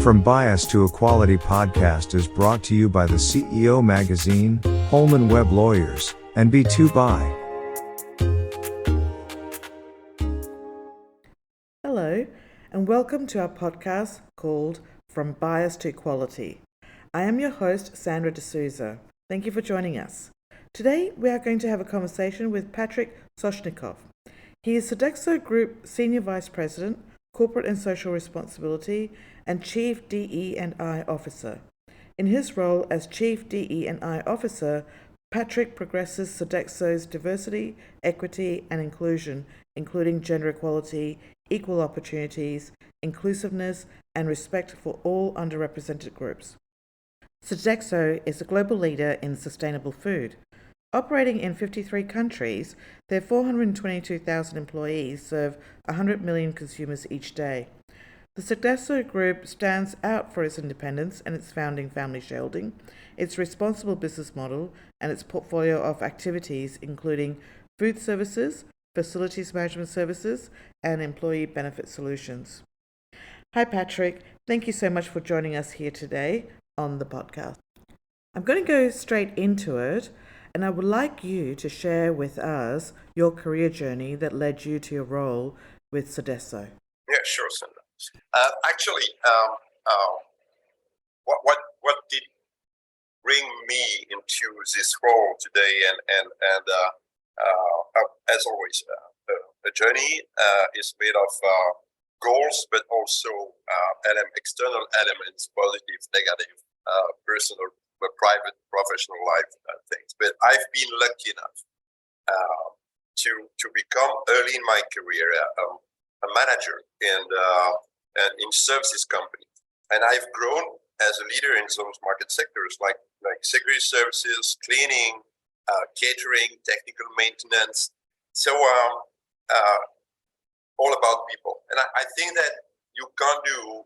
From Bias to Equality podcast is brought to you by the CEO Magazine, Holman Webb Lawyers, and B2Buy. Hello, and welcome to our podcast called From Bias to Equality. I am your host, Sandra D'Souza. Thank you for joining us. Today, we are going to have a conversation with Patrick Sochnikoff. He is Sodexo Group Senior Vice President, Corporate and Social Responsibility, and Chief DE&I Officer. In his role as Chief DE&I Officer, Patrick progresses Sodexo's diversity, equity, and inclusion, including gender equality, equal opportunities, inclusiveness, and respect for all underrepresented groups. Sodexo is a global leader in sustainable food. Operating in 53 countries, their 422,000 employees serve 100 million consumers each day. The Sodexo Group stands out for its independence and its founding family shareholding, its responsible business model, and its portfolio of activities including food services, facilities management services, and employee benefit solutions. Hi Patrick, thank you so much for joining us here today on the podcast. I'm going to go straight into it, and I would like you to share with us your career journey that led you to your role with Sodexo. Yeah, sure, Sandra. What did bring me into this role today, and as always, a journey is made of goals, but also external elements, positive, negative, personal, private, professional life things. But I've been lucky enough to become early in my career a manager in services companies, and I've grown as a leader in those market sectors like security services, cleaning, catering, technical maintenance. So all about people, and I think that you can't do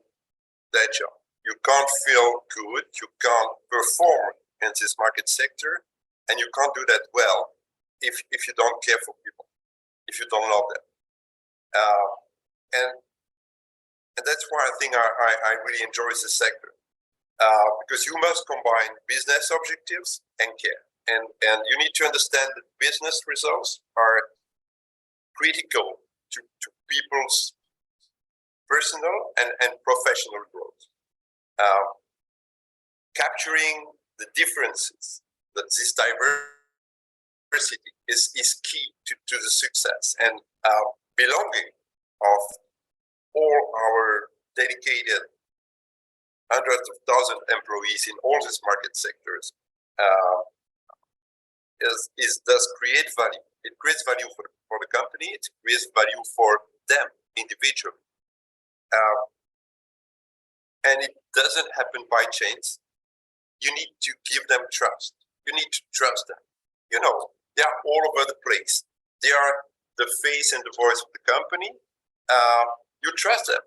that job. You can't feel good, you can't perform in this market sector, and you can't do that well if you don't care for people, if you don't love them. And that's why I think I really enjoy this sector, because you must combine business objectives and care. And you need to understand that business results are critical to people's personal and professional growth. Capturing the differences, that this diversity is key to the success, and belonging of all our dedicated hundreds of thousands of employees in all these market sectors does create value. It creates value for the company. It creates value for them individually. And it doesn't happen by chance. You need to give them trust. You need to trust them. You know, they are all over the place. They are the face and the voice of the company. You trust them.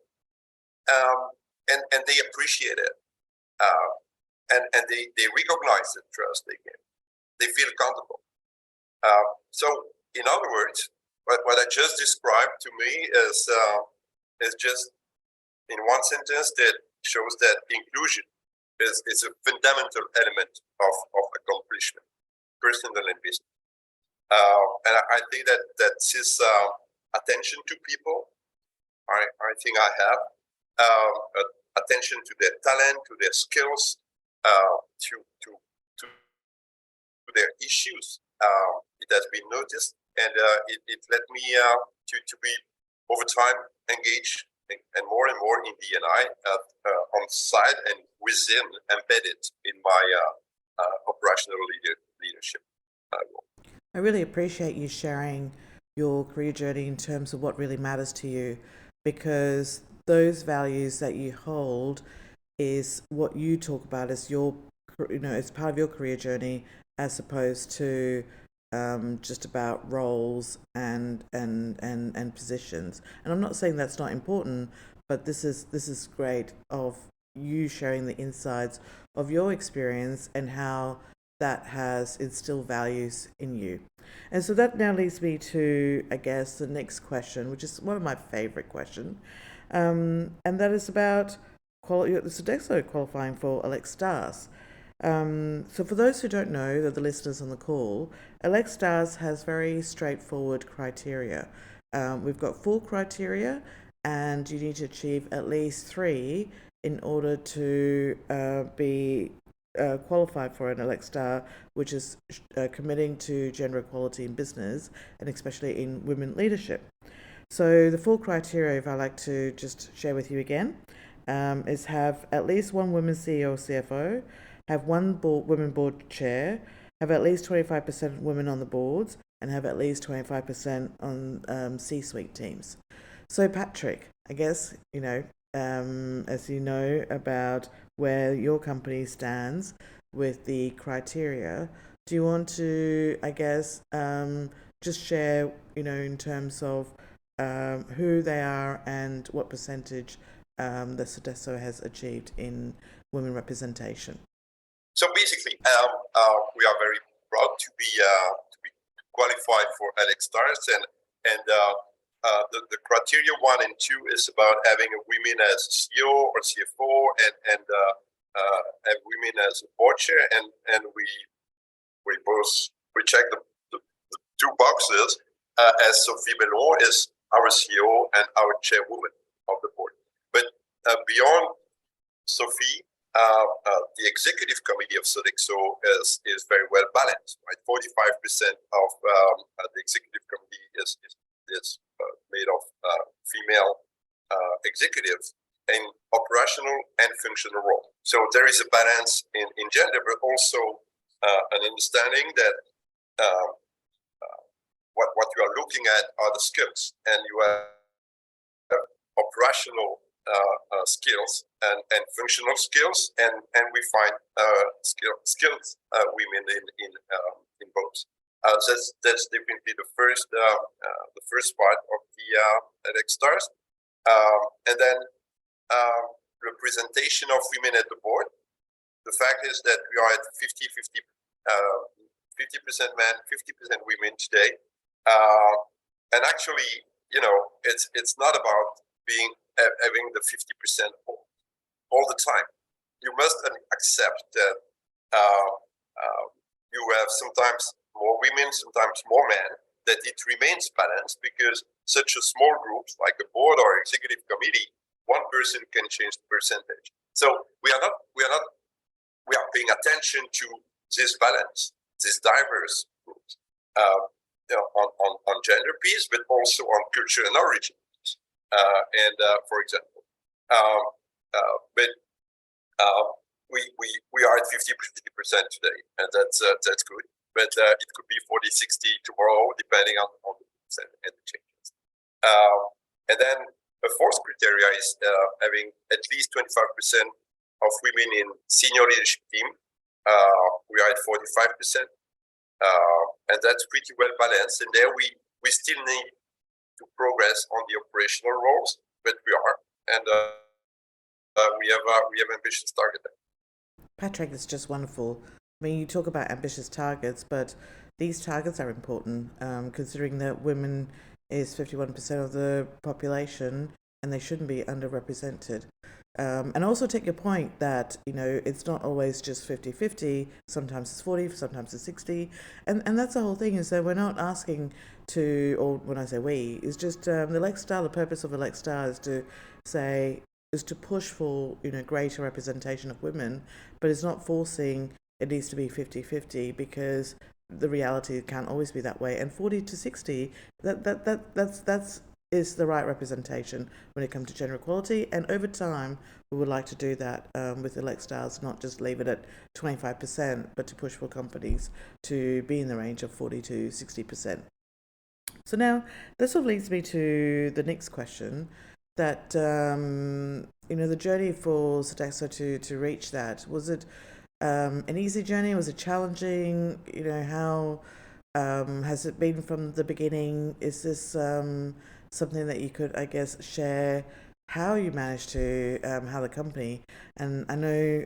And they appreciate it. And they recognize the trust they get. They feel comfortable. So, in other words, what I just described to me is just in one sentence that shows that inclusion is a fundamental element of accomplishment, personal and business. And I think that this attention to people, I think I have attention to their talent, to their skills, to their issues. It has been noticed, and it led me to be over time engaged and more in DE&I on side and within, embedded in my operational leadership role. I really appreciate you sharing your career journey in terms of what really matters to you, because those values that you hold is what you talk about as your, as part of your career journey, as opposed to just about roles and positions. And I'm not saying that's not important, but this is great of you sharing the insights of your experience and how that has instilled values in you. And so that now leads me to, I guess, the next question, which is one of my favorite questions. And that is about you're at the Sodexo qualifying for Elect Stars. So for those who don't know, the listeners on the call, Elect Stars has very straightforward criteria. We've got 4 criteria, and you need to achieve at least 3 in order to be qualified for an Elect Star, which is committing to gender equality in business, and especially in women leadership. So the 4 criteria, if I like to just share with you again, is have at least 1 woman CEO or CFO, have 1 women board chair, have at least 25% women on the boards, and have at least 25% on C-suite teams. So Patrick, I guess, as you know about where your company stands with the criteria, do you want to, I guess, just share, in terms of who they are and what percentage the Sodexo has achieved in women representation? So basically, we are very proud to be qualified for Alex Stars, and the criteria 1 and 2 is about having a women as CEO or CFO, and women as a board chair, and we check the 2 boxes, as Sophie Bellon is our CEO and our chairwoman of the board. But beyond Sophie, the executive committee of Sodexo is very well balanced. Right, 45% of the executive committee is made of female executives in operational and functional role. So there is a balance in gender, but also an understanding that what you are looking at are the skills, and you have operational skills and functional skills, and we find skills women in both. That's definitely the first part of the Alex Stars, and then representation of women at the board. The fact is that we are at 50% men, 50% women today, and actually, it's not about having the 50% all the time. You must accept that you have sometimes more women, sometimes more men, that it remains balanced, because such a small group like a board or executive committee, 1 person can change the percentage. So we are paying attention to this balance, this diverse groups, on gender piece, but also on culture and origin. For example, but we are at 50% today, and that's good. But it could be 40-60 tomorrow, depending on the percent and the changes. And then the 4th criteria is having at least 25% of women in senior leadership team. We are at 45%, and that's pretty well balanced. And there we still need to progress on the operational roles, but we are, and we have ambitious target there. Patrick, it's just wonderful. I mean, you talk about ambitious targets, but these targets are important, considering that women is 51% of the population, and they shouldn't be underrepresented. And also take your point that, it's not always just 50-50, sometimes it's 40, sometimes it's 60. And that's the whole thing, is that we're not asking to, or when I say we, is just the Elect Star, the purpose of Elect Star is to push for, greater representation of women, but it's not forcing it needs to be 50-50, because the reality can't always be that way. And 40-60, that's is the right representation when it comes to gender equality. And over time, we would like to do that with Elect Stars, not just leave it at 25%, but to push for companies to be in the range of 40-60%. So now, this sort of leads me to the next question, that, the journey for Sodexo to reach that, was it an easy journey? Was it challenging? How has it been from the beginning? Is this something that you could, I guess, share how you managed to, how the company, and I know,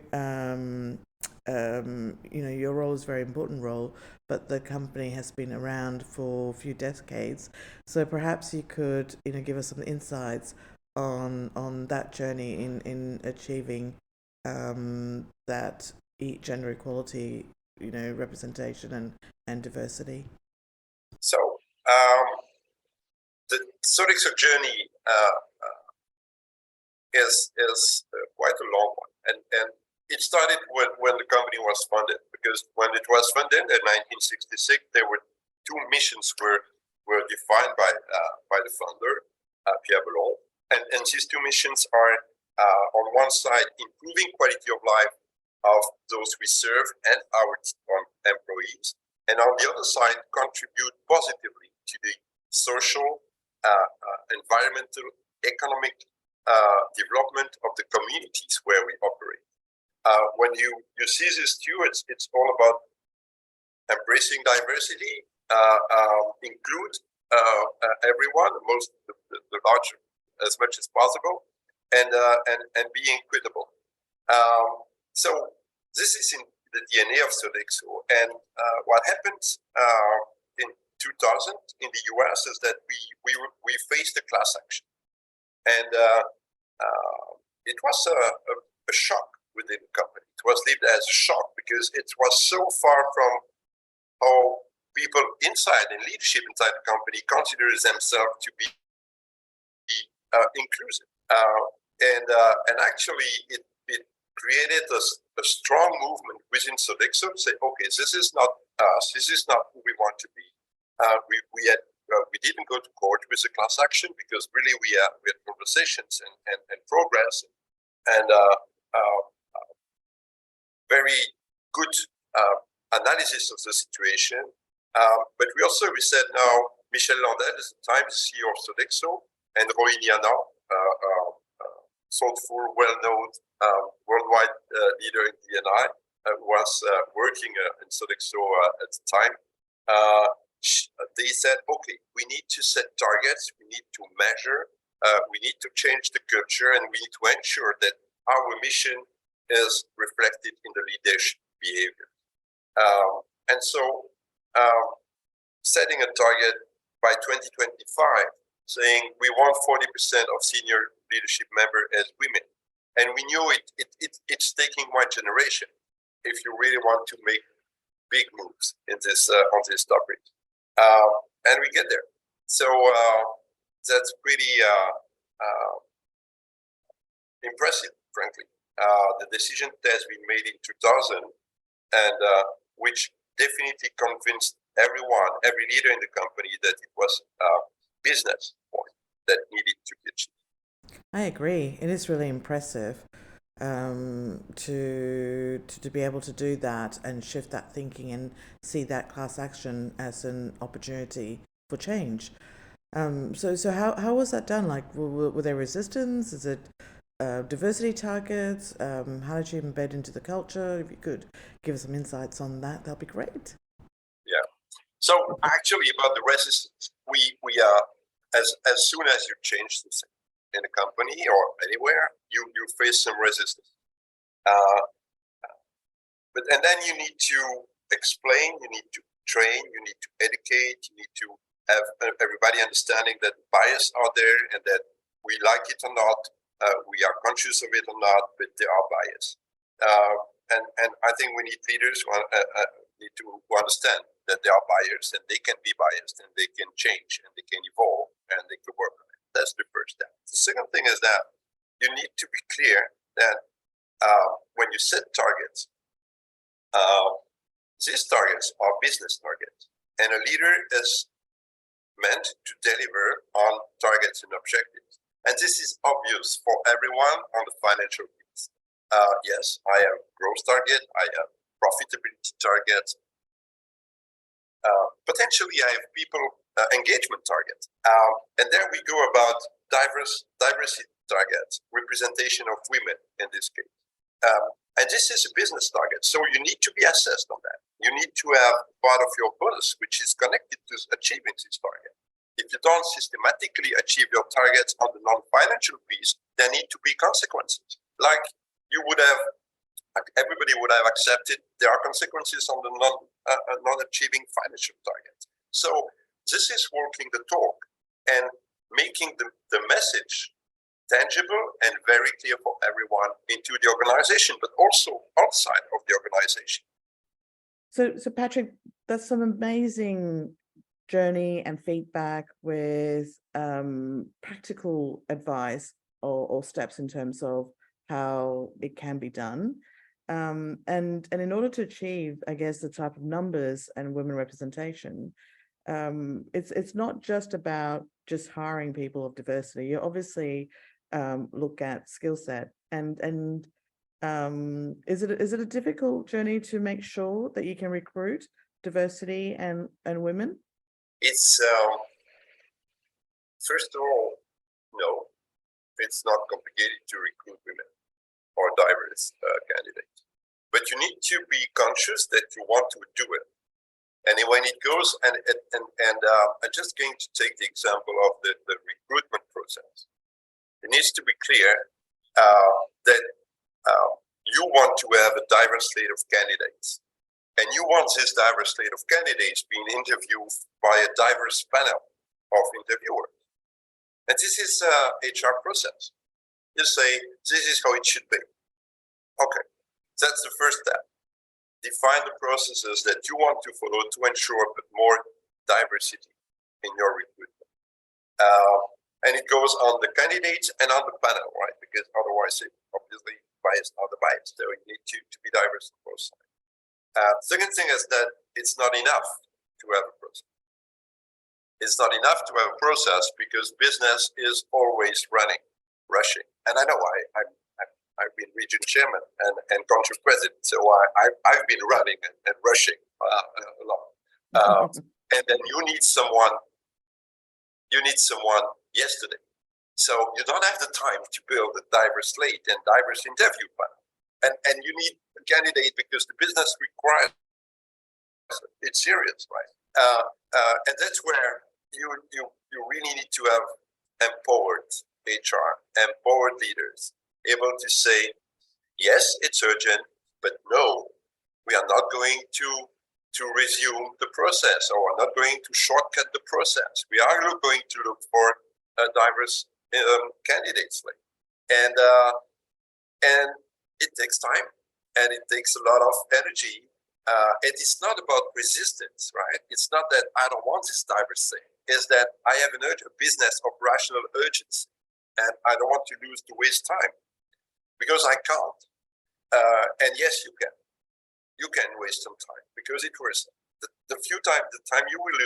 your role is a very important role, but the company has been around for a few decades. So perhaps you could, give us some insights on that journey in achieving that gender equality, representation and diversity? So the Sodexo journey is quite a long one, and it started when the company was funded, because when it was funded in 1966, there were two missions were defined by the founder, Pierre Bellon, and these two missions are on one side improving quality of life of those we serve and our employees, and on the other side contribute positively to the social, environmental, economic development of the communities where we operate. When you see these two, it's all about embracing diversity, include everyone, the larger as much as possible, and being equitable. So this is in the DNA of Sodexo. And what happened in 2000 in the US is that we faced a class action, and it was a shock within the company. It was lived as a shock because it was so far from how people inside and leadership inside the company consider themselves to be inclusive. And actually it created a strong movement within Sodexo to say, okay, this is not us, this is not who we want to be. We didn't go to court with a class action because really we had conversations and progress and very good analysis of the situation. But we said now, Michel Landel is the time CEO of Sodexo, and Roy Niana, thoughtful, well-known worldwide leader in DE&I, was working in Sodexo at the time. They said, okay, we need to set targets, we need to measure, we need to change the culture, and we need to ensure that our mission is reflected in the leadership behavior. And so setting a target by 2025, saying we want 40% of senior leadership members as women. And we knew it's taking one generation if you really want to make big moves in this on this topic. And we get there. So that's pretty impressive, frankly. The decision that has been made in 2000, and which definitely convinced every leader in the company that it was a business point that needed to be achieved. I agree. It is really impressive to be able to do that and shift that thinking and see that class action as an opportunity for change. So how was that done? Like, were there resistance? Is it diversity targets? How did you embed into the culture? If you could give us some insights on that, that'd be great. Yeah. So actually, about the resistance, we as soon as you change something in a company or anywhere, you face some resistance. And then you need to explain, you need to train, you need to educate, you need to have everybody understanding that bias are there and that we like it or not, we are conscious of it or not, but there are bias. And I think we need leaders who need to understand that there are bias and they can be biased and they can change and they can evolve and they can work on it. That's the first step. The second thing is that you need to be clear that when you set targets, these targets are business targets, and a leader is meant to deliver on targets and objectives. And this is obvious for everyone on the financial piece. Yes, I have growth target, I have profitability targets. Potentially, I have people engagement targets. And there we go about diversity targets, representation of women in this case. And this is a business target, so you need to be assessed on that. You need to have part of your bonus, which is connected to achieving this target. If you don't systematically achieve your targets on the non-financial piece, there need to be consequences. Like everybody would have accepted, there are consequences on the non-achieving financial targets. So this is working the talk and making the message tangible and very clear for everyone into the organization, but also outside of the organization. So Patrick, that's some amazing journey and feedback with practical advice or steps in terms of how it can be done. And in order to achieve, I guess, the type of numbers and women representation, it's not just about just hiring people of diversity. You obviously look at skill set and is it a difficult journey to make sure that you can recruit diversity and women? It's first of all, no, it's not complicated to recruit women or diverse candidates, but you need to be conscious that you want to do it. And when it goes, I'm just going to take the example of the recruitment process. It needs to be clear that you want to have a diverse slate of candidates. And you want this diverse slate of candidates being interviewed by a diverse panel of interviewers. And this is HR process. You say, this is how it should be. Okay, that's the first step. Define the processes that you want to follow to ensure more diversity in your recruitment. And it goes on the candidates and on the panel, right? Because otherwise, it obviously biased or the bias. So you need to be diverse on both sides. Second thing is that it's not enough to have a process. It's not enough to have a process because business is always rushing. And I know I've been region chairman and country president, so I've been running and rushing a lot. And then you need someone yesterday. So you don't have the time to build a diverse slate and diverse interview panel. And you need a candidate because the business requires it. It's serious, right? And that's where you really need to have empowered HR, empowered leaders, able to say, yes, it's urgent, but no, we are not going to resume the process, or we're not going to shortcut the process. We are going to look for a diverse candidate slate. And it takes time and it takes a lot of energy. And it's not about resistance, right? It's not that I don't want this diverse thing. It's that I have a business of rational urgency and I don't want to waste time because I can't. And yes, you can. You can waste some time because it was the time you will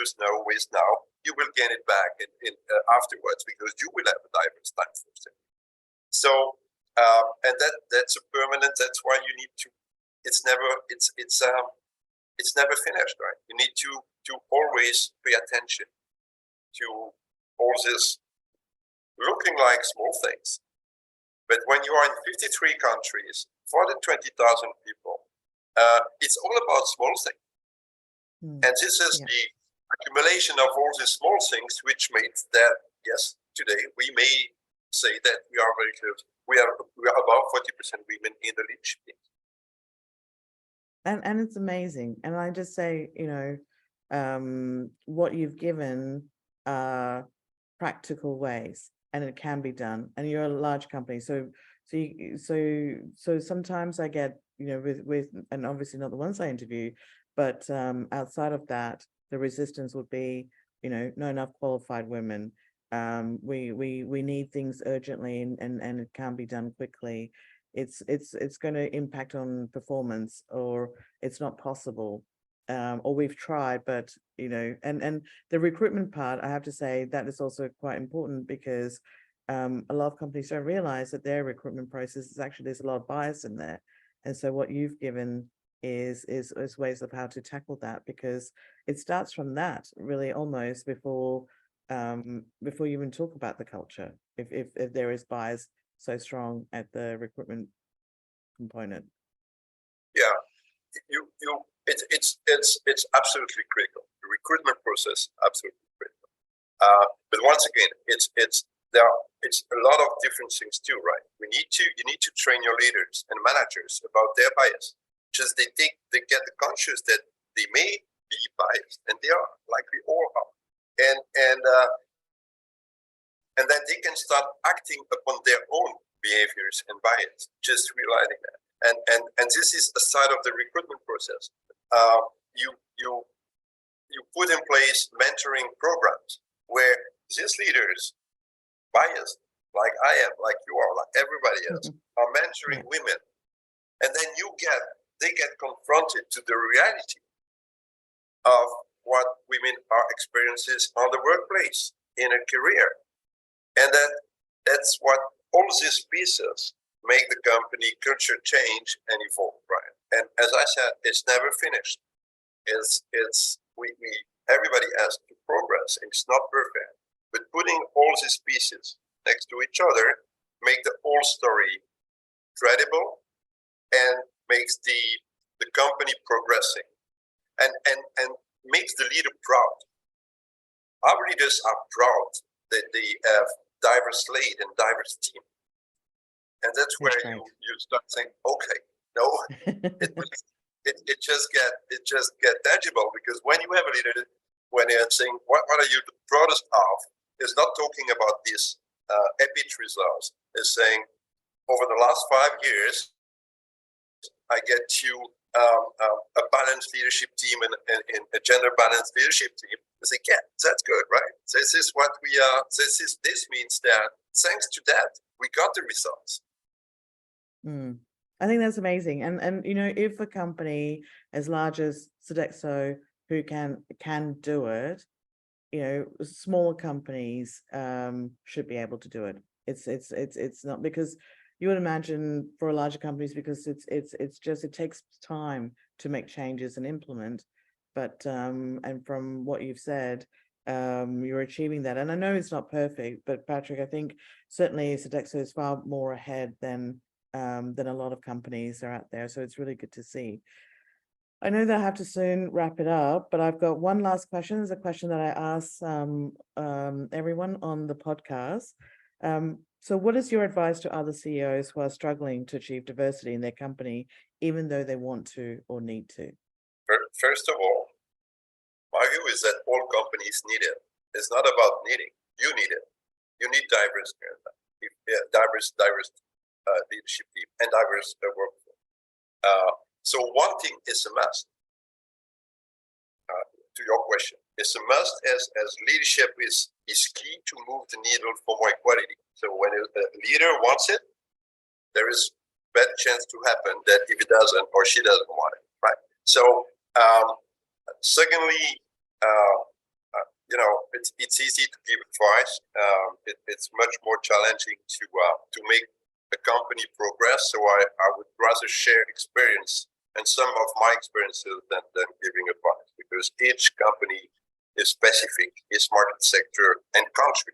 waste now, you will gain it back in afterwards because you will have a diverse time for it. So, and that's a permanent. That's why you need to. It's never finished, right? You need to always pay attention to all this looking like small things, but when you are in 53 countries, for the 20,000 people, it's all about small things. And this is the accumulation of all these small things, which makes that, yes, today we may say that we are very close. We are above 40% women in the leadership team. And it's amazing. And I just say, what you've given are practical ways, and it can be done. And you're a large company, so sometimes I get, with and obviously not the ones I interview, but outside of that, the resistance would be, not enough qualified women. We need things urgently, and it can't be done quickly. It's going to impact on performance, or it's not possible, or we've tried, but and the recruitment part, I have to say that is also quite important, because a lot of companies don't realize that their recruitment process is actually, there's a lot of bias in there. And so what you've given is ways of how to tackle that, because it starts from that really almost before you even talk about the culture, if there is bias so strong at the recruitment component. Yeah, it's absolutely critical. The recruitment process absolutely critical. But once again, it's a lot of different things too, right? You need to train your leaders and managers about their bias. Just they get the conscious that they may be biased, and they are, likely all are. And And then they can start acting upon their own behaviors and bias, just realizing that. And this is a side of the recruitment process. You put in place mentoring programs where these leaders, biased, like I am, like you are, like everybody else, are mentoring women. And then they get confronted to the reality of what women are experiences on the workplace, in a career. And that's what all these pieces make the company culture change and evolve, right? And as I said, it's never finished. Everybody has to progress. It's not perfect, but putting all these pieces next to each other make the whole story credible and makes the company progressing and makes the leader proud. Our leaders are proud that they have diverse slate and diverse team, and that's where you start saying, okay, no, it just get tangible, because when you have a leader, when they're saying what are you the proudest of, is not talking about this EBIT results. Is saying over the last 5 years, I get you a balanced leadership team and a gender balanced leadership team. I say, yeah, that's good, right? This is what we are. This means that thanks to that, we got the results. I think that's amazing. And if a company as large as Sodexo, who can do it, smaller companies should be able to do it. It's not, because you would imagine for larger companies, because it takes time to make changes and implement. But and from what you've said, you're achieving that. And I know it's not perfect, but Patrick, I think certainly Sodexo is far more ahead than a lot of companies are out there. So it's really good to see. I know that I have to soon wrap it up, but I've got one last question. It's a question that I ask everyone on the podcast. So what is your advice to other CEOs who are struggling to achieve diversity in their company, even though they want to or need to? First of all, my view is that all companies need it. It's not about needing. You need it. You need diverse leadership team and diverse workforce. So one thing is a must. To your question, it's a must as leadership is key to move the needle for more equality. So when a leader wants it, there is better chance to happen that if he doesn't or she doesn't want it, right? So secondly, it's easy to give advice. It's much more challenging to make a company progress. So I would rather share experience and some of my experiences than giving advice, because each company is specific, its market sector and country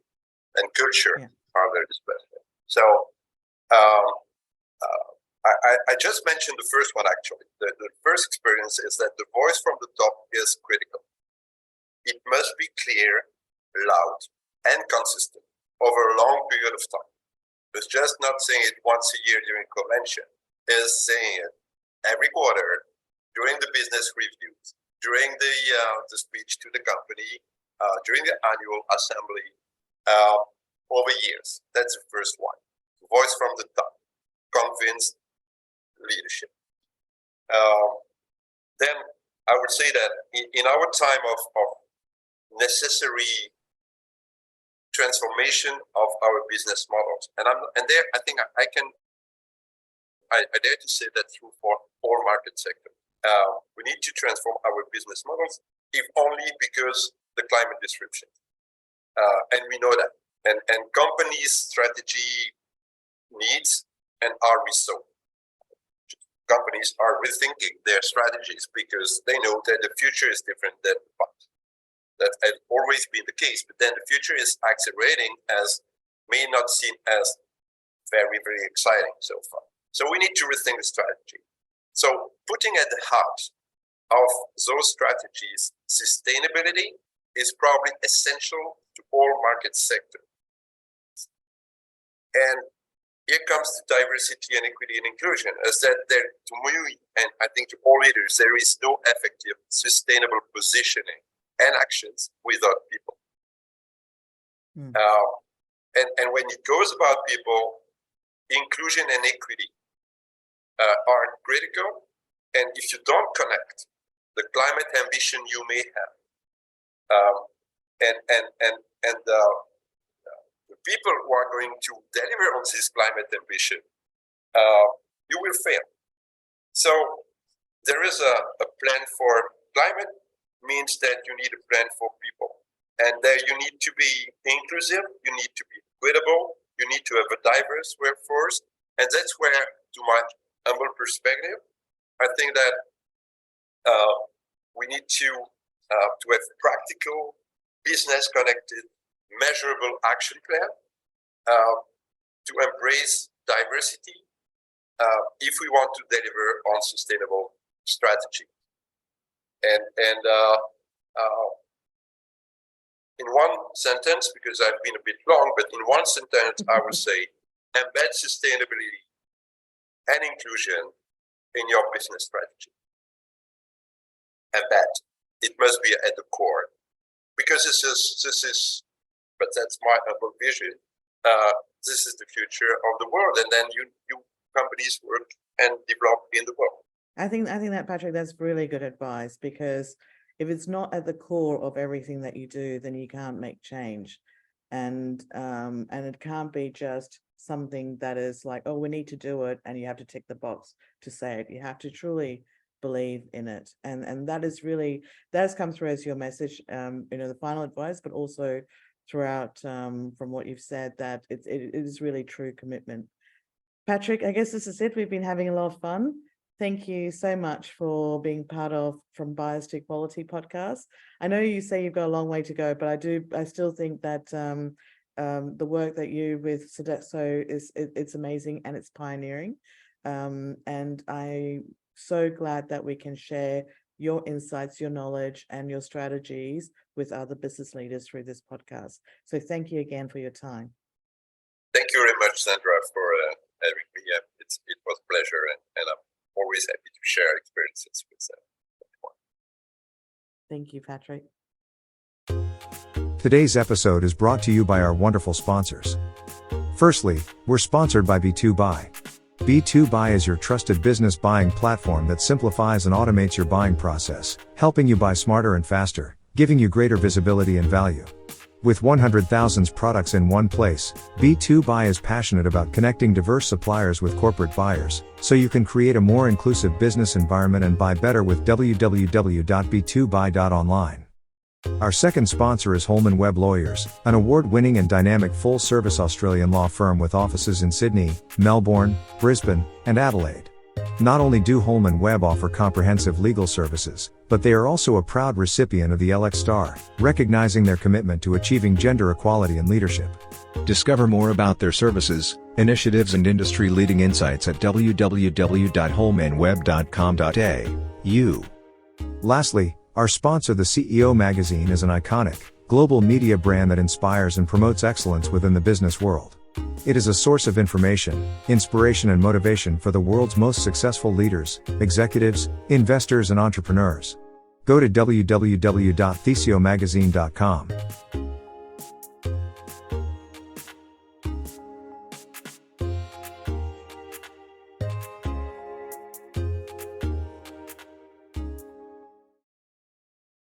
and culture are very specific. So I just mentioned the first one, actually. The first experience is that the voice from the top is critical. It must be clear, loud, and consistent over a long period of time. It's just not saying it once a year during convention. It's saying it every quarter, during the business reviews, during the speech to the company, during the annual assembly, over years. That's the first one. Voice from the top, convinced leadership. Then I would say that in our time of necessary transformation of our business models, and there I think I dare to say that through for all market sectors. We need to transform our business models, if only because the climate disruption. And we know that. And companies' strategy needs and are resolved. Companies are rethinking their strategies because they know that the future is different than the past. That has always been the case, but then the future is accelerating, as may not seem as very, very exciting so far. So we need to rethink the strategy. So putting at the heart of those strategies, sustainability is probably essential to all market sectors. And here comes the diversity and equity and inclusion, as that there, to me, and I think to all leaders, there is no effective, sustainable positioning and actions without people. And when it goes about people, inclusion and equity are critical. And if you don't connect the climate ambition you may have, and the people who are going to deliver on this climate ambition, you will fail. So there is a plan for climate, means that you need a plan for people. And you need to be inclusive, you need to be equitable, you need to have a diverse workforce. And that's where, to my humble perspective, I think that we need to have practical, business-connected, measurable action plan to embrace diversity if we want to deliver on sustainable strategy. And in one sentence, because I've been a bit long, but in one sentence, I would say, embed sustainability and inclusion in your business strategy. Embed. It must be at the core. Because this is, but that's my humble vision. This is the future of the world, and then you companies work and develop in the world. I think that, Patrick, that's really good advice, because if it's not at the core of everything that you do, then you can't make change. And it can't be just something that is like, oh, we need to do it, and you have to tick the box to say it. You have to truly believe in it. And that is really, that has come through as your message, the final advice, but also throughout from what you've said, that it is really true commitment. Patrick, I guess this is it. We've been having a lot of fun. Thank you so much for being part of From Bias to Equality podcast. I know you say you've got a long way to go, but I still think that the work that you with Sodexo it's amazing and it's pioneering. And I'm so glad that we can share your insights, your knowledge, and your strategies with other business leaders through this podcast. So thank you again for your time. Thank you very much, Sandra, for having me. It was a pleasure, and I'm always happy to share experiences with everyone. Thank you, Patrick. Today's episode is brought to you by our wonderful sponsors. Firstly, we're sponsored by B2Buy. B2Buy is your trusted business buying platform that simplifies and automates your buying process, helping you buy smarter and faster, giving you greater visibility and value. With 100,000 products in one place, B2Buy is passionate about connecting diverse suppliers with corporate buyers, so you can create a more inclusive business environment and buy better with www.b2buy.online. Our second sponsor is Holman Webb Lawyers, an award-winning and dynamic full-service Australian law firm with offices in Sydney, Melbourne, Brisbane, and Adelaide. Not only do Holman Webb offer comprehensive legal services, but they are also a proud recipient of the LX Star, recognizing their commitment to achieving gender equality in leadership. Discover more about their services, initiatives and industry-leading insights at www.holmanwebb.com.au. Lastly, our sponsor, the CEO Magazine, is an iconic, global media brand that inspires and promotes excellence within the business world. It is a source of information, inspiration and motivation for the world's most successful leaders, executives, investors and entrepreneurs. Go to www.thesiomagazine.com.